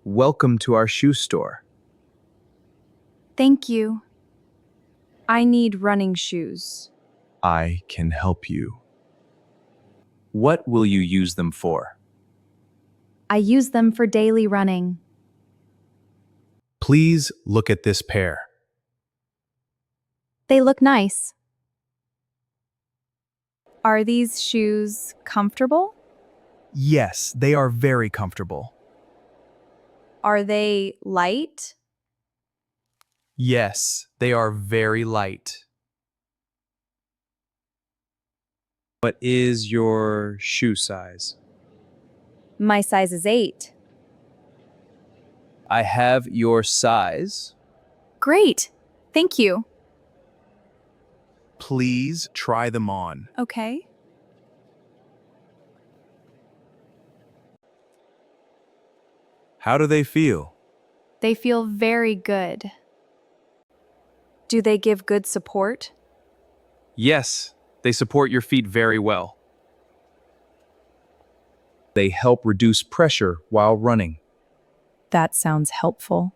Welcome to our shoe store. Thank you. I need running shoes. I can help you. What will you use them for? I use them for daily running. Please look at this pair. They look nice. Are these shoes comfortable? Yes, they are very comfortable. Are they light? Yes, they are very light. What is your shoe size? My size is 8. I have your size. Great. Thank you. Please try them on. Okay. How do they feel? They feel very good. Do they give good support? Yes, they support your feet very well. They help reduce pressure while running. That sounds helpful.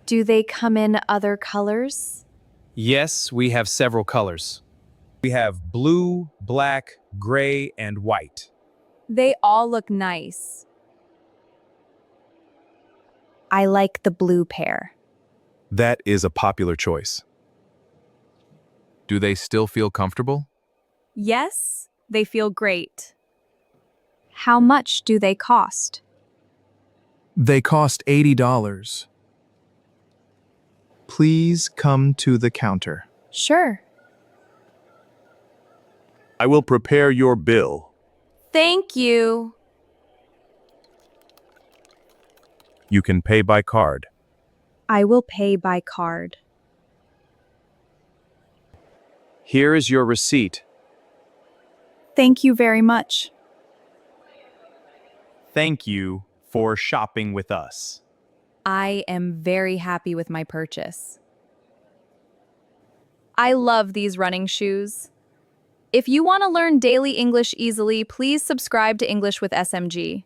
Do they come in other colors? Yes, we have several colors. We have blue, black, gray, and white. They all look nice. I like the blue pair. That is a popular choice. Do they still feel comfortable? Yes, they feel great. How much do they cost? They cost $80. Please come to the counter. Sure. I will prepare your bill. Thank you. You can pay by card. I will pay by card. Here is your receipt. Thank you very much. Thank you for shopping with us. I am very happy with my purchase. I love these running shoes. If you want to learn daily English easily, please subscribe to English with SMG.